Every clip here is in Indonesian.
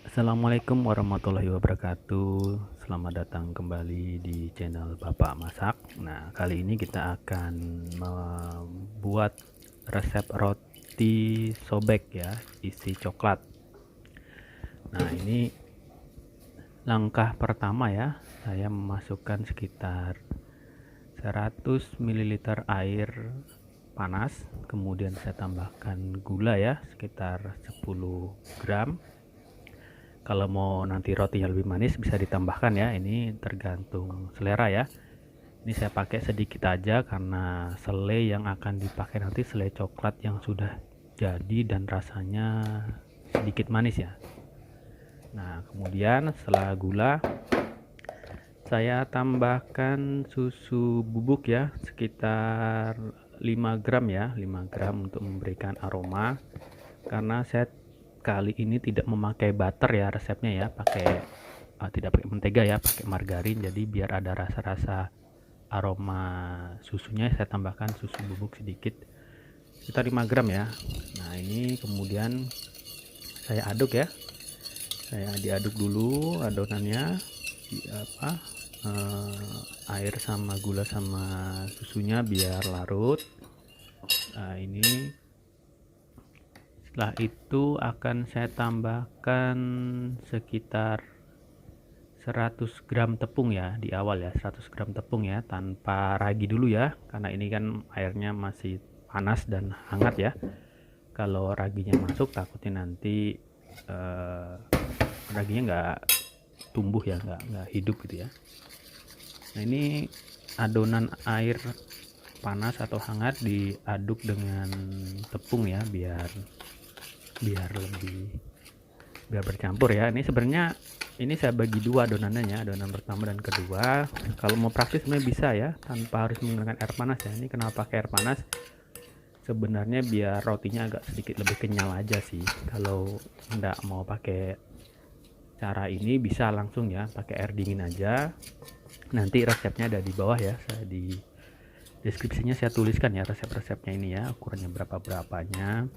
Assalamualaikum warahmatullahi wabarakatuh. Selamat datang kembali di channel Bapak Masak. Nah, kali ini kita akan membuat resep roti sobek ya, isi coklat. Nah, ini langkah pertama ya. Saya memasukkan sekitar 100 ml air panas, kemudian saya tambahkan gula ya, sekitar 10 gram. Kalau mau nanti rotinya lebih manis bisa ditambahkan ya, ini tergantung selera ya. Ini saya pakai sedikit aja karena selai yang akan dipakai nanti selai coklat yang sudah jadi dan rasanya sedikit manis ya. Nah, kemudian setelah gula saya tambahkan susu bubuk ya, sekitar 5 gram ya, 5 gram untuk memberikan aroma. Karena saya kali ini tidak memakai butter ya resepnya ya, tidak pakai mentega ya, pakai margarin. Jadi biar ada rasa-rasa aroma susunya, saya tambahkan susu bubuk sedikit, sekitar 5 gram ya. Nah, ini kemudian saya aduk ya, saya diaduk dulu adonannya, air sama gula sama susunya biar larut. Nah, ini setelah itu akan saya tambahkan sekitar 100 gram tepung ya di awal ya, 100 gram tepung ya, tanpa ragi dulu ya, karena ini kan airnya masih panas dan hangat ya. Kalau raginya masuk takutnya nanti raginya nggak tumbuh ya, nggak hidup gitu ya. Nah, ini adonan air panas atau hangat diaduk dengan tepung ya, biar bercampur ya. Ini sebenarnya saya bagi dua adonannya ya, adonan pertama dan kedua. Kalau mau praktis sebenarnya bisa ya, tanpa harus menggunakan air panas ya. Ini kenapa pakai air panas? Sebenarnya biar rotinya agak sedikit lebih kenyal aja sih. Kalau enggak mau pakai cara ini bisa langsung ya pakai air dingin aja. Nanti resepnya ada di bawah ya, di deskripsinya saya tuliskan ya resep-resepnya ini ya, ukurannya berapanya.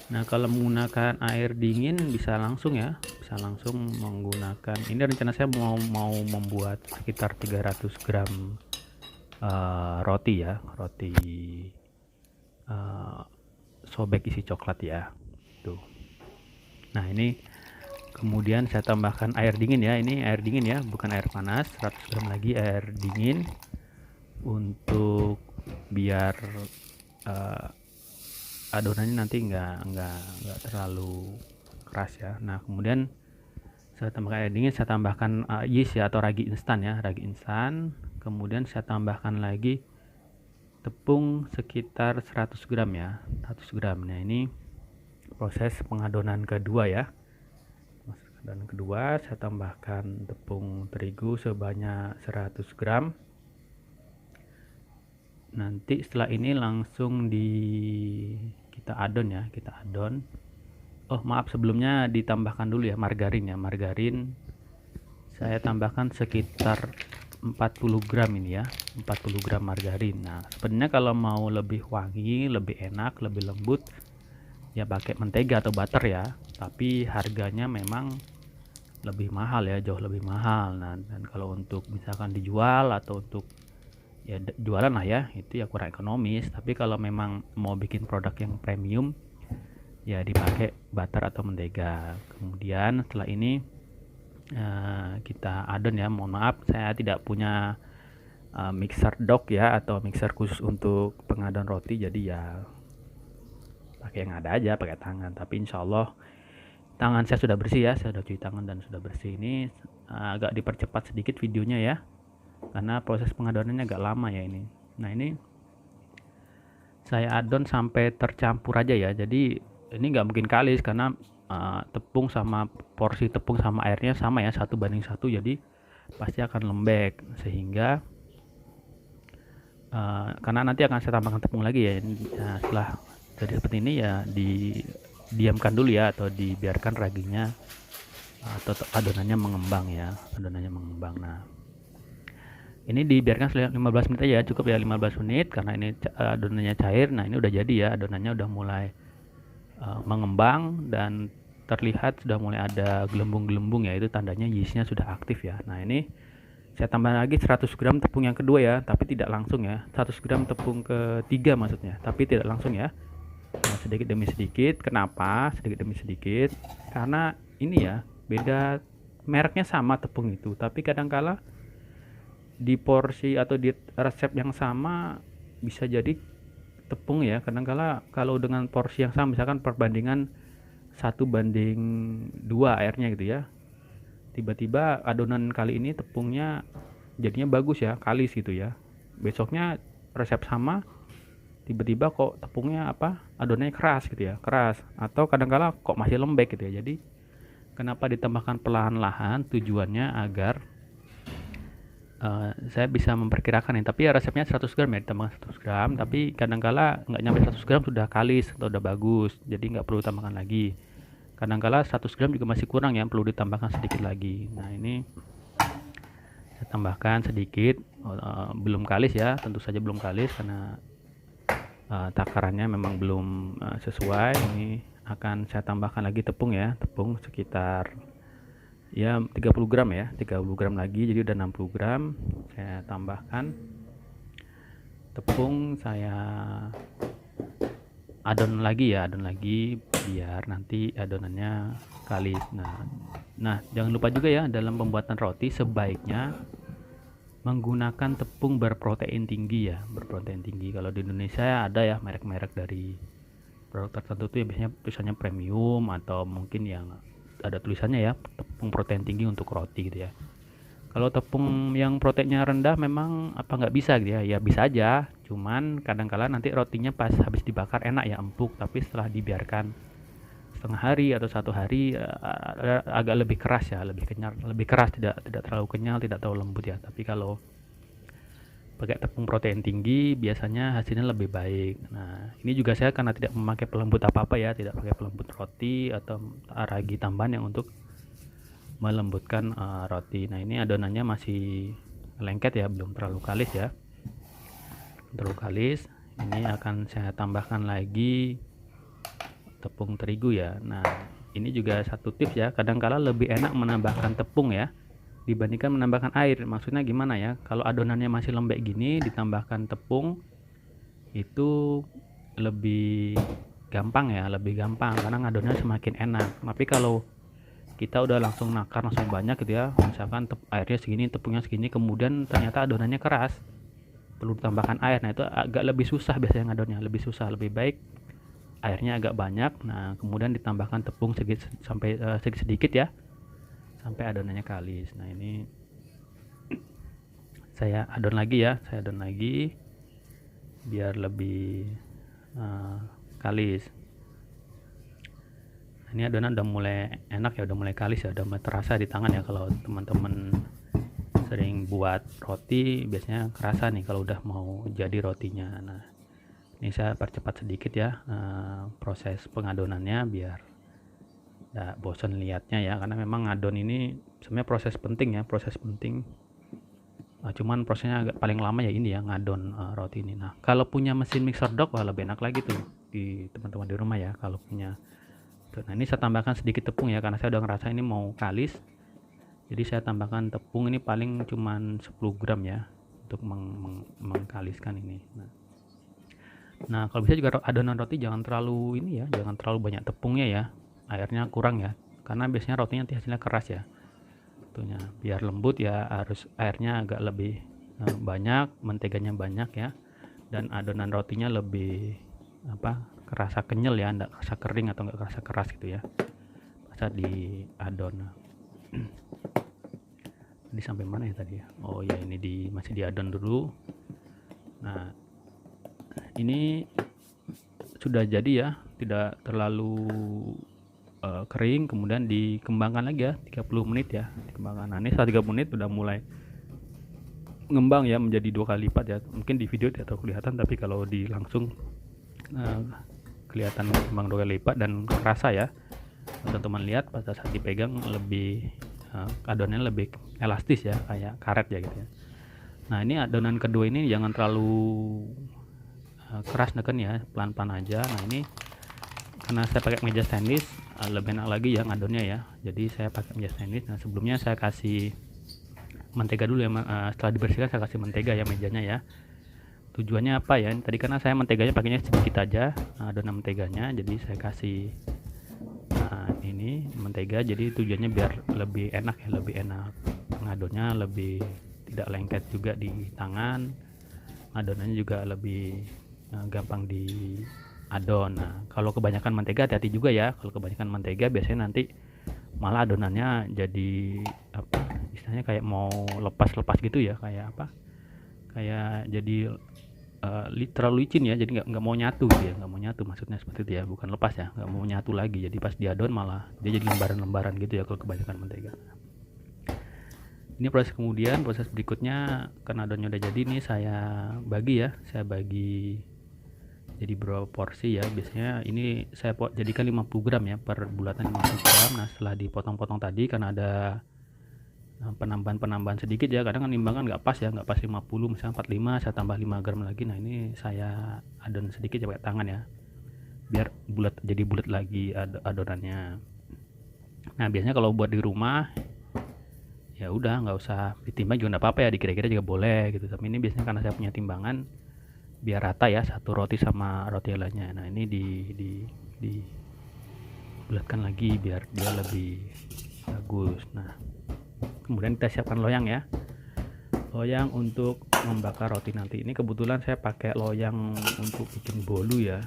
Nah, kalau menggunakan air dingin bisa langsung ya, bisa langsung menggunakan. Ini rencana saya mau membuat sekitar 300 gram roti ya, roti sobek isi coklat ya. Tuh. Nah, ini kemudian saya tambahkan air dingin ya, ini air dingin ya, bukan air panas. 100 gram lagi air dingin untuk biar adonannya nanti nggak terlalu keras ya. Nah, kemudian saya tambahkan air dingin, saya tambahkan yeast ya atau ragi instan ya, ragi instan. Kemudian saya tambahkan lagi tepung sekitar 100 gram ya, 100 gram. Nah, ini proses pengadonan kedua ya. Dan kedua saya tambahkan tepung terigu sebanyak 100 gram. Nanti setelah ini langsung kita adon ya, kita adon. Oh, maaf, sebelumnya ditambahkan dulu ya margarin ya, margarin saya tambahkan sekitar 40 gram ini ya, 40 gram margarin. Nah, sebenarnya kalau mau lebih wangi, lebih enak, lebih lembut ya pakai mentega atau butter ya, tapi harganya memang lebih mahal ya, jauh lebih mahal. Nah, dan kalau untuk misalkan dijual atau untuk ya jualan lah ya, itu ya kurang ekonomis. Tapi kalau memang mau bikin produk yang premium ya dipakai butter atau mentega. Kemudian setelah ini kita adon ya. Mohon maaf saya tidak punya mixer dock ya atau mixer khusus untuk pengadon roti, jadi ya pakai yang ada aja, pakai tangan. Tapi insya Allah tangan saya sudah bersih ya, saya sudah cuci tangan dan sudah bersih. Ini agak dipercepat sedikit videonya ya, karena proses pengadonannya agak lama ya ini. Nah, ini saya adon sampai tercampur aja ya, jadi ini nggak mungkin kalis karena tepung sama porsi tepung sama airnya sama ya, 1:1, jadi pasti akan lembek. Sehingga karena nanti akan saya tambahkan tepung lagi ya. Setelah jadi seperti ini ya didiamkan dulu ya, atau dibiarkan raginya atau adonannya mengembang ya, adonannya mengembang. Nah, ini dibiarkan selama 15 menit aja, cukup ya 15 menit karena ini adonannya cair. Nah, ini udah jadi ya, adonannya udah mulai mengembang dan terlihat sudah mulai ada gelembung-gelembung ya, itu tandanya yeastnya sudah aktif ya. Nah ini saya tambah lagi 100 gram tepung yang kedua ya, tapi tidak langsung ya. 100 gram tepung ketiga maksudnya, tapi tidak langsung ya. Nah, sedikit demi sedikit. Kenapa sedikit demi sedikit? Karena ini ya, beda, mereknya sama tepung itu, tapi kadangkala di porsi atau di resep yang sama bisa jadi tepung ya, kadangkala kalau dengan porsi yang sama, misalkan perbandingan 1:2 airnya gitu ya, tiba-tiba adonan kali ini tepungnya jadinya bagus ya, kalis gitu ya. Besoknya resep sama, tiba-tiba kok tepungnya adonannya keras gitu ya, keras, atau kadangkala kok masih lembek gitu ya. Jadi kenapa ditambahkan perlahan-lahan, tujuannya agar saya bisa memperkirakan nih, tapi ya resepnya 100 gram ya, ditambahkan 100 gram, tapi kadangkala nggak nyampe 100 gram sudah kalis atau udah bagus, jadi nggak perlu tambahkan lagi. Kadangkala 100 gram juga masih kurang ya, perlu ditambahkan sedikit lagi. Nah ini saya tambahkan sedikit, belum kalis ya, tentu saja belum kalis karena takarannya memang belum sesuai. Ini akan saya tambahkan lagi tepung ya, tepung sekitar ya 30 gram ya, 30 gram lagi, jadi udah 60 gram. Saya tambahkan tepung, saya adon lagi ya, adon lagi biar nanti adonannya kalis. Nah jangan lupa juga ya, dalam pembuatan roti sebaiknya menggunakan tepung berprotein tinggi ya, berprotein tinggi. Kalau di Indonesia ada ya merek-merek dari produk tertentu tuh ya, biasanya tulisannya premium atau mungkin yang ada tulisannya ya tepung protein tinggi untuk roti gitu ya. Kalau tepung yang proteinnya rendah memang nggak bisa gitu ya, ya bisa aja, cuman kadangkala nanti rotinya pas habis dibakar enak ya, empuk, tapi setelah dibiarkan setengah hari atau 1 hari agak lebih keras ya, lebih kenyal, lebih keras, tidak terlalu kenyal, tidak terlalu lembut ya. Tapi kalau pakai tepung protein tinggi biasanya hasilnya lebih baik. Nah ini juga saya karena tidak memakai pelembut apa-apa ya, tidak pakai pelembut roti atau ragi tambahan yang untuk melembutkan roti. Nah ini adonannya masih lengket ya, belum terlalu kalis ya, terlalu kalis. Ini akan saya tambahkan lagi tepung terigu ya. Nah ini juga satu tips ya, kadangkala lebih enak menambahkan tepung ya dibandingkan menambahkan air. Maksudnya gimana ya, kalau adonannya masih lembek gini ditambahkan tepung itu lebih gampang ya, lebih gampang karena ngadonnya semakin enak. Tapi kalau kita udah langsung nakar langsung banyak gitu ya, misalkan airnya segini, tepungnya segini, kemudian ternyata adonannya keras, perlu ditambahkan air. Nah itu agak lebih susah biasanya ngadonnya, lebih susah. Lebih baik airnya agak banyak, nah kemudian ditambahkan tepung sedikit ya, sampai adonannya kalis. Nah ini saya adon lagi ya, saya adon lagi biar lebih kalis. Ini adonan udah mulai enak ya, udah mulai kalis ya, udah mulai terasa di tangan ya. Kalau teman-teman sering buat roti biasanya kerasa nih kalau udah mau jadi rotinya. Nah ini saya percepat sedikit ya proses pengadonannya biar nggak bosan lihatnya ya, karena memang ngadon ini sebenarnya proses penting ya, proses penting. Cuman prosesnya agak paling lama ya ini ya, ngadon roti ini. Nah kalau punya mesin mixer dog wah lebih enak lagi tuh di teman-teman di rumah ya kalau punya. Nah ini saya tambahkan sedikit tepung ya, karena saya udah ngerasa ini mau kalis, jadi saya tambahkan tepung ini paling cuman 10 gram ya untuk mengkaliskan ini. Nah kalau bisa juga adonan roti jangan terlalu ini ya, jangan terlalu banyak tepungnya ya, airnya kurang ya, karena biasanya rotinya nanti hasilnya keras ya. Tentunya biar lembut ya harus airnya agak lebih banyak, menteganya banyak ya, dan adonan rotinya lebih kerasa kenyal ya, enggak kerasa kering atau enggak kerasa keras gitu ya pas di adon. Ini sampai mana ya tadi ya? Oh ya ini masih diadon dulu. Nah ini sudah jadi ya, tidak terlalu kering, kemudian dikembangkan lagi ya 30 menit ya, dikembangkan. Nah ini setelah 30 menit udah mulai ngembang ya, menjadi 2 kali lipat ya. Mungkin di video tidak terlalu kelihatan, tapi kalau di langsung kelihatan kembang 2 kali lipat dan kerasa ya. Teman-teman lihat pada saat dipegang lebih adonannya lebih elastis ya, kayak karet ya gitu ya. Nah ini adonan kedua ini jangan terlalu keras neken ya, pelan-pelan aja. Nah ini karena saya pakai meja stainless, lebih enak lagi ya ngadonnya ya. Jadi saya pakai meja sandwich. Nah sebelumnya saya kasih mentega dulu ya, setelah dibersihkan saya kasih mentega ya mejanya ya. Tujuannya apa ya, tadi karena saya menteganya pakainya sedikit aja, adonan menteganya, jadi saya kasih ini mentega, jadi tujuannya biar lebih enak ya, lebih enak ngadonnya, lebih tidak lengket juga di tangan, adonannya juga lebih gampang di adon. Nah kalau kebanyakan mentega hati-hati juga ya, kalau kebanyakan mentega biasanya nanti malah adonannya jadi apa istilahnya kayak mau lepas-lepas gitu ya, kayak apa, kayak jadi terlalu licin ya, jadi nggak mau nyatu gitu ya, nggak mau nyatu maksudnya seperti itu ya, bukan lepas ya, nggak mau nyatu lagi, jadi pas diadon malah dia jadi lembaran-lembaran gitu ya kalau kebanyakan mentega. Ini proses berikutnya, karena adonnya udah jadi nih saya bagi jadi beberapa porsi ya. Biasanya ini saya jadikan 50 gram ya, per bulatan 50 gram. Nah setelah dipotong-potong tadi, karena ada penambahan sedikit ya, kadang kan nimbangan nggak pas ya, nggak pas 50, misalnya 45 saya tambah 5 gram lagi. Nah ini saya adon sedikit ya pakai tangan ya, biar bulat, jadi bulat lagi adonannya. Nah biasanya kalau buat di rumah ya udah nggak usah ditimbang juga nggak apa-apa ya, dikira-kira juga boleh gitu, tapi ini biasanya karena saya punya timbangan biar rata ya, satu roti sama roti lainnya. Nah ini di bulatkan lagi biar dia lebih bagus. Nah kemudian kita siapkan loyang ya, loyang untuk membakar roti nanti. Ini kebetulan saya pakai loyang untuk bikin bolu ya,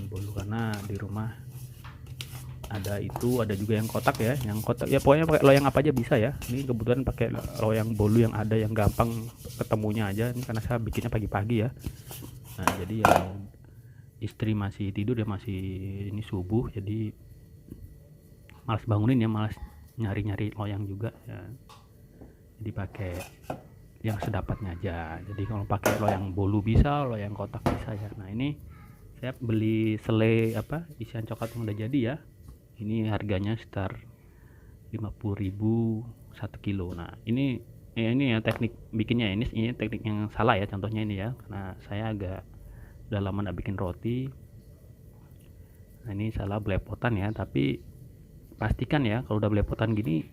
bolu, karena di rumah ada juga yang kotak ya, pokoknya pakai loyang apa aja bisa ya. Ini kebetulan pakai loyang bolu yang ada, yang gampang ketemunya aja. Ini karena saya bikinnya pagi-pagi ya. Nah jadi yang istri masih tidur ya, masih ini subuh, jadi malas bangunin ya, malas nyari-nyari loyang juga ya, jadi pakai yang sedapatnya aja. Jadi kalau pakai loyang bolu bisa, loyang kotak bisa ya. Nah ini saya beli selai isian coklat yang udah jadi ya, ini harganya sekitar 50.000 1 kilo. Nah ini ya teknik bikinnya, ini teknik yang salah ya, contohnya ini ya, karena saya udah lama gak bikin roti. Nah ini salah belepotan ya, tapi pastikan ya kalau udah belepotan gini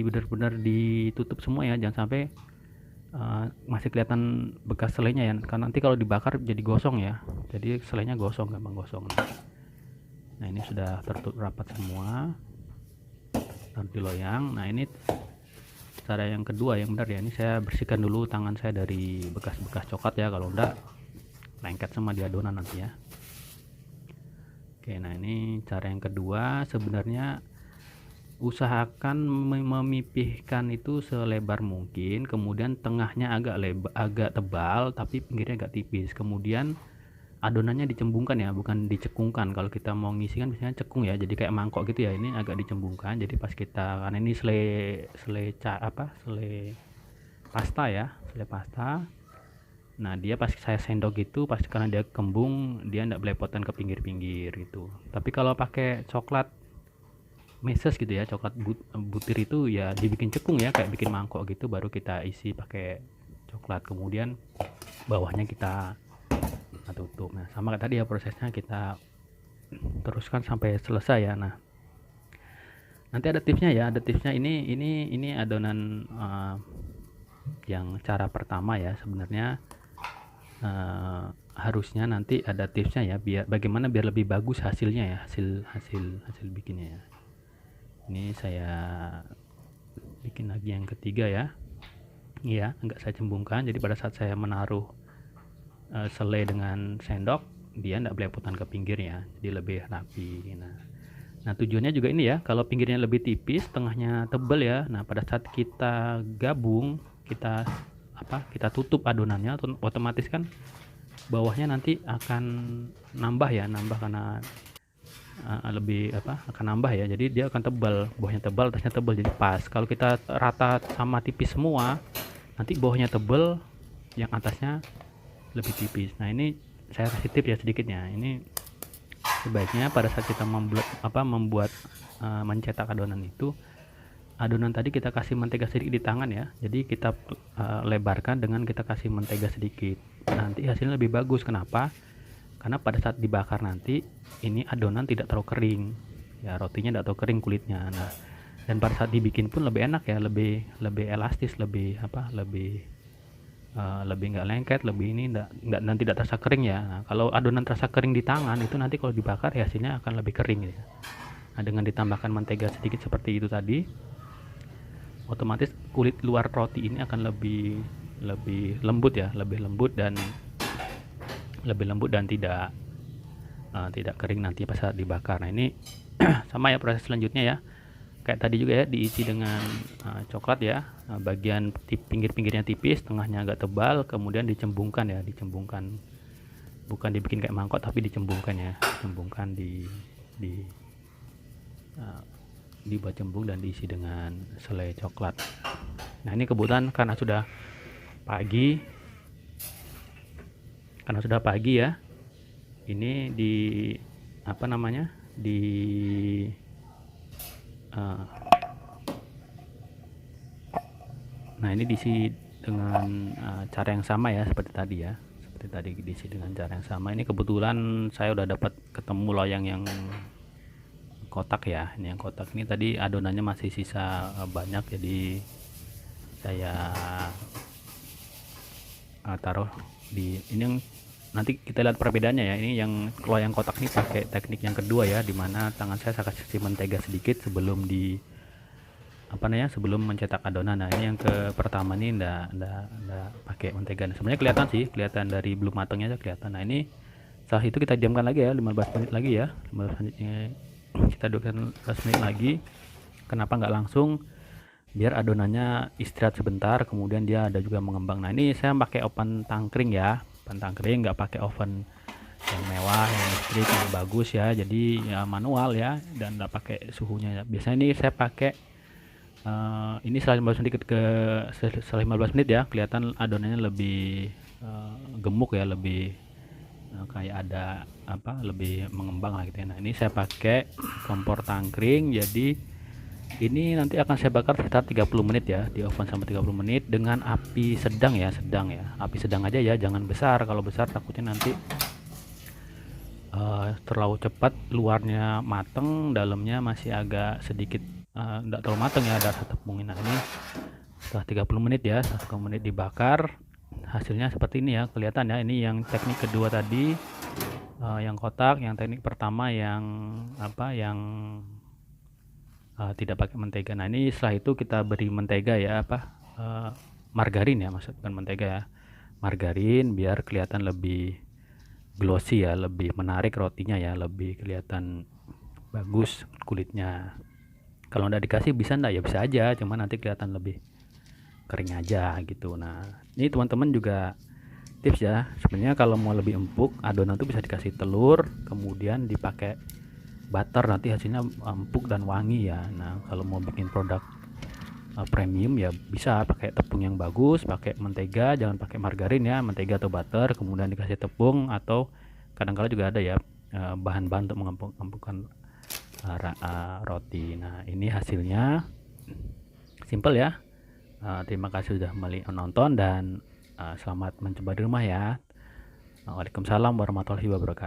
benar-benar ditutup semua ya, jangan sampai masih kelihatan bekas selainya ya, karena nanti kalau dibakar jadi gosong ya, jadi selainya gampang gosong. Nah ini sudah tertutup rapat semua, taruh di loyang. Nah ini cara yang kedua yang benar ya, ini saya bersihkan dulu tangan saya dari bekas-bekas coklat ya, kalau enggak lengket sama di adonan nanti ya. Oke, nah ini cara yang kedua. Sebenarnya usahakan memipihkan itu selebar mungkin, kemudian tengahnya agak tebal tapi pinggirnya agak tipis, kemudian adonannya dicembungkan ya, bukan dicekungkan. Kalau kita mau ngisi kan biasanya cekung ya, jadi kayak mangkok gitu ya, ini agak dicembungkan. Jadi pas kita, karena ini selai pasta ya, selai pasta. Nah dia pas saya sendok gitu, pasti karena dia kembung, dia enggak belepotan ke pinggir-pinggir gitu. Tapi kalau pakai coklat meses gitu ya, coklat butir itu ya dibikin cekung ya, kayak bikin mangkok gitu, baru kita isi pakai coklat, kemudian bawahnya kita tutup. Nah sama kayak tadi ya prosesnya, kita teruskan sampai selesai ya. Nah nanti ada tipsnya ya, ini adonan yang cara pertama ya. Sebenarnya harusnya nanti ada tipsnya ya, bagaimana biar lebih bagus hasilnya ya, hasil bikinnya ya. Ini saya bikin lagi yang ketiga ya, iya enggak saya cembungkan, jadi pada saat saya menaruh selai dengan sendok, dia enggak belepotan ke pinggir ya, jadi lebih rapi. Nah tujuannya juga ini ya, kalau pinggirnya lebih tipis, tengahnya tebal ya. Nah pada saat kita gabung, kita tutup adonannya, otomatis kan bawahnya nanti akan nambah karena akan nambah ya, jadi dia akan tebal, bawahnya tebal, atasnya tebal, jadi pas. Kalau kita rata sama tipis semua, nanti bawahnya tebal, yang atasnya lebih tipis. Nah ini saya kasih tip ya sedikitnya, ini sebaiknya pada saat kita membuat mencetak adonan itu, adonan tadi kita kasih mentega sedikit di tangan ya, jadi kita lebarkan dengan kita kasih mentega sedikit, nanti hasilnya lebih bagus. Kenapa? Karena pada saat dibakar nanti ini adonan tidak terlalu kering ya rotinya tidak tahu kering kulitnya. Nah, dan pada saat dibikin pun lebih enak ya, lebih elastis, lebih lebih nggak lengket, lebih ini nggak nanti tidak terasa kering ya. Nah, kalau adonan terasa kering di tangan itu nanti kalau dibakar ya hasilnya akan lebih kering ya. Nah, dengan ditambahkan mentega sedikit seperti itu tadi, otomatis kulit luar roti ini akan lebih lembut ya, lebih lembut dan tidak kering nanti pas saat dibakar. Nah, ini sama ya proses selanjutnya ya. Kayak tadi juga ya, diisi dengan coklat ya. Bagian pinggir-pinggirnya tipis, tengahnya agak tebal, kemudian dicembungkan ya, bukan dibikin kayak mangkok tapi dicembungkan ya, dicembungkan dibuat cembung dan diisi dengan selai coklat. Nah, ini kebetulan karena sudah pagi ya, ini nah ini diisi dengan cara yang sama ya, seperti tadi ya, diisi dengan cara yang sama. Ini kebetulan saya udah dapat ketemu loyang yang kotak ya. Ini yang kotak ini tadi adonannya masih sisa banyak, jadi saya taruh di ini. Yang nanti kita lihat perbedaannya ya. Ini yang loyang kotak ini pakai teknik yang kedua ya, dimana tangan saya kasih mentega sedikit sebelum sebelum mencetak adonan. Nah, ini yang ke pertama ini enggak pakai mentega. Nah, sebenarnya kelihatan dari belum matangnya aja kelihatan. Nah, ini setelah itu kita diamkan lagi ya, 15 menit lagi ya. 15 menitnya kita dudukkan 15 menit lagi. Kenapa nggak langsung? Biar adonannya istirahat sebentar, kemudian dia ada juga mengembang. Nah, ini saya pakai oven tangkring ya, nggak pakai oven yang mewah, yang listrik, yang bagus ya. Jadi ya manual ya, dan nggak pakai suhunya ya. Biasanya ini saya pakai ini setelah 15 menit ya, kelihatan adonannya lebih gemuk ya, lebih kayak ada lebih mengembang lah gitu ya. Nah, ini saya pakai kompor tangkring, jadi ini nanti akan saya bakar sekitar 30 menit ya, di oven sampai 30 menit dengan api sedang ya, api sedang aja ya, jangan besar. Kalau besar takutnya nanti terlalu cepat, luarnya mateng, dalamnya masih agak sedikit enggak terlalu mateng ya, ada tepungin. Nah, ini setelah 30 menit ya, 30 menit dibakar, hasilnya seperti ini ya, kelihatan ya. Ini yang teknik kedua tadi, yang kotak. Yang teknik pertama yang tidak pakai mentega. Nah, ini setelah itu kita beri mentega ya, margarin ya, bukan mentega ya, margarin, biar kelihatan lebih glossy ya, lebih menarik rotinya ya, lebih kelihatan bagus kulitnya. Kalau nggak dikasih bisa nggak ya, bisa aja, cuma nanti kelihatan lebih kering aja gitu. Nah, ini teman-teman juga tips ya, sebenarnya kalau mau lebih empuk adonan tuh bisa dikasih telur, kemudian dipakai butter, nanti hasilnya empuk dan wangi ya. Nah, kalau mau bikin produk premium ya bisa pakai tepung yang bagus, pakai mentega, jangan pakai margarin ya, mentega atau butter, kemudian dikasih tepung, atau kadang-kala juga ada ya bahan-bahan untuk mengempukkan roti. Nah, ini hasilnya simple ya. Terima kasih sudah menonton dan selamat mencoba di rumah ya. Waalaikumsalam warahmatullahi wabarakatuh.